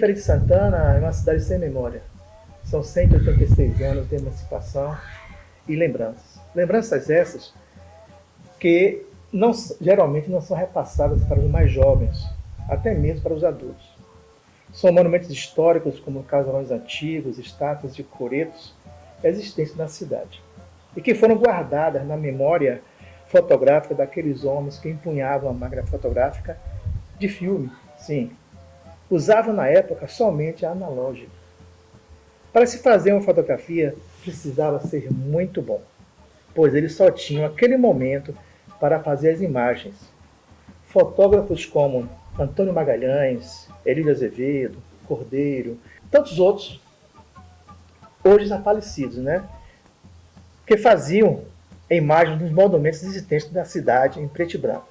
Feira de Santana é uma cidade sem memória. São 186 anos de emancipação e lembranças. Lembranças essas que geralmente não são repassadas para os mais jovens, até mesmo para os adultos. São monumentos históricos como casarões antigos, estátuas de coretos existentes na cidade, e que foram guardadas na memória fotográfica daqueles homens que empunhavam a máquina fotográfica de filme, sim. Usavam na época somente a analógica. Para se fazer uma fotografia, precisava ser muito bom, pois eles só tinham aquele momento para fazer as imagens. Fotógrafos como Antônio Magalhães, Elídio Azevedo, Cordeiro, tantos outros, hoje já falecidos, que faziam imagens dos monumentos existentes da cidade em preto e branco.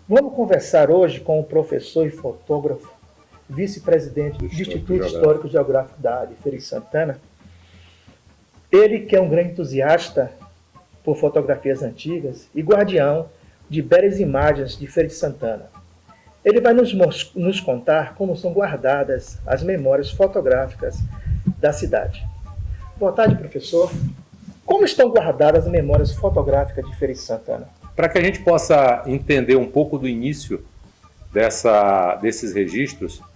Vamos conversar hoje com o professor e fotógrafo, vice-presidente do Instituto Histórico Geográfico da Feira de Santana. Ele que é um grande entusiasta por fotografias antigas e guardião de belas imagens de Feira de Santana. Ele vai nos contar como são guardadas as memórias fotográficas da cidade. Boa tarde, professor. Como estão guardadas as memórias fotográficas de Feira de Santana? Para que a gente possa entender um pouco do início desses registros,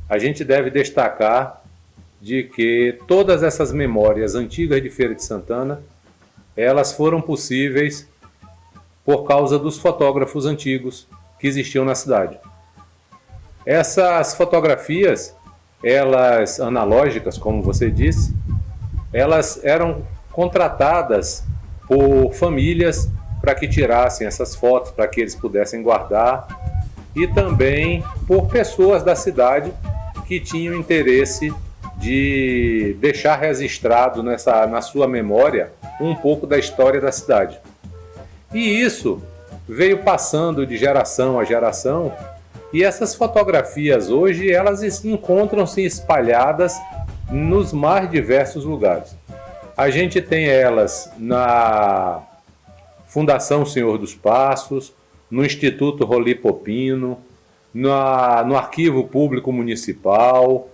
a gente deve destacar de que todas essas memórias antigas de Feira de Santana, elas foram possíveis por causa dos fotógrafos antigos que existiam na cidade. Essas fotografias, elas analógicas, como você disse, elas eram contratadas por famílias para que tirassem essas fotos, para que eles pudessem guardar, e também por pessoas da cidade que tinham interesse de deixar registrado na sua memória um pouco da história da cidade. E isso veio passando de geração a geração, e essas fotografias hoje elas encontram-se espalhadas nos mais diversos lugares. A gente tem elas na Fundação Senhor dos Passos, no Instituto Roli Popino, no Arquivo Público Municipal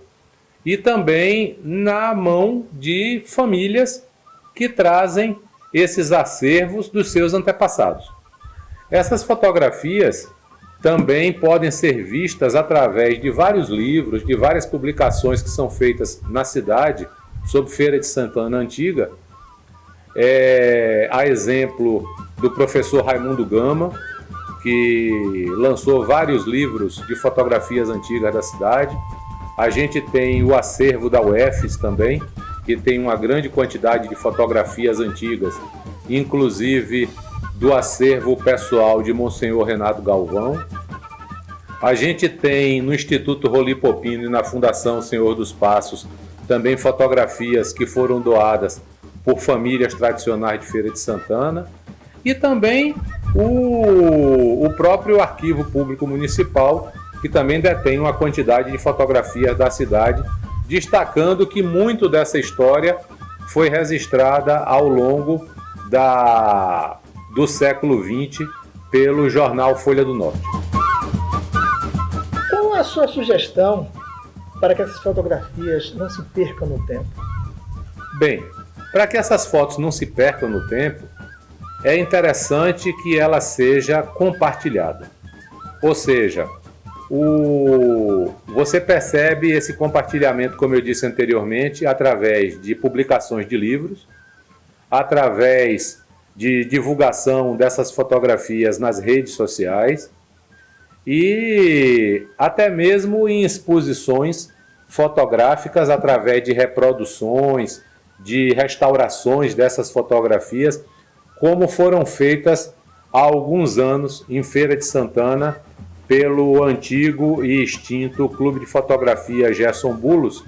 e também na mão de famílias que trazem esses acervos dos seus antepassados. Essas fotografias também podem ser vistas através de vários livros, de várias publicações que são feitas na cidade sobre Feira de Santana Antiga, a exemplo do professor Raimundo Gama, que lançou vários livros de fotografias antigas da cidade. A gente tem o acervo da UFES também, que tem uma grande quantidade de fotografias antigas, inclusive do acervo pessoal de Monsenhor Renato Galvão. A gente tem no Instituto Roli Popino e na Fundação Senhor dos Passos também fotografias que foram doadas por famílias tradicionais de Feira de Santana, e também o próprio Arquivo Público Municipal, que também detém uma quantidade de fotografias da cidade, destacando que muito dessa história foi registrada ao longo do século XX pelo jornal Folha do Norte. Qual a sua sugestão para que essas fotografias não se percam no tempo? Bem, para que essas fotos não se percam no tempo, é interessante que ela seja compartilhada. Ou seja, você percebe esse compartilhamento, como eu disse anteriormente, através de publicações de livros, através de divulgação dessas fotografias nas redes sociais e até mesmo em exposições fotográficas através de reproduções, de restaurações dessas fotografias, como foram feitas há alguns anos em Feira de Santana pelo antigo e extinto Clube de Fotografia Gerson Bulos,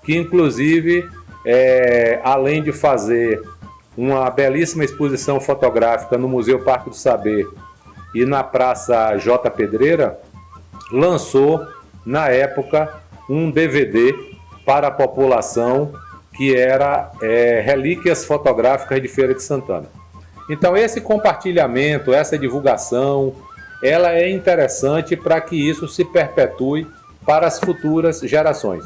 que inclusive, além de fazer uma belíssima exposição fotográfica no Museu Parque do Saber e na Praça J. Pedreira, lançou, na época, um DVD para a população que era Relíquias Fotográficas de Feira de Santana. Então esse compartilhamento, essa divulgação, ela é interessante para que isso se perpetue para as futuras gerações.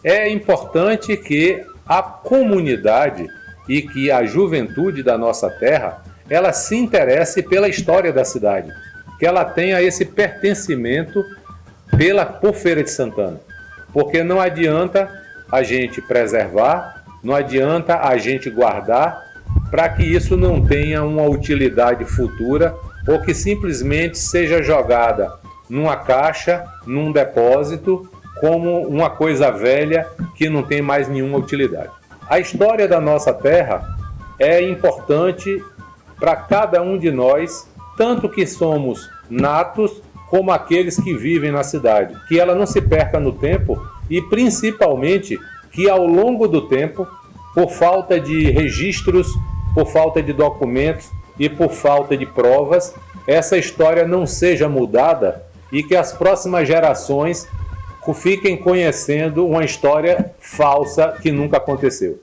É importante que a comunidade e que a juventude da nossa terra, ela se interesse pela história da cidade, que ela tenha esse pertencimento por Feira de Santana. Porque não adianta a gente preservar, não adianta a gente guardar, para que isso não tenha uma utilidade futura ou que simplesmente seja jogada numa caixa, num depósito, como uma coisa velha que não tem mais nenhuma utilidade. A história da nossa terra é importante para cada um de nós, tanto que somos natos como aqueles que vivem na cidade. Que ela não se perca no tempo e, principalmente, que ao longo do tempo, por falta de registros, por falta de documentos e por falta de provas, essa história não seja mudada e que as próximas gerações fiquem conhecendo uma história falsa que nunca aconteceu.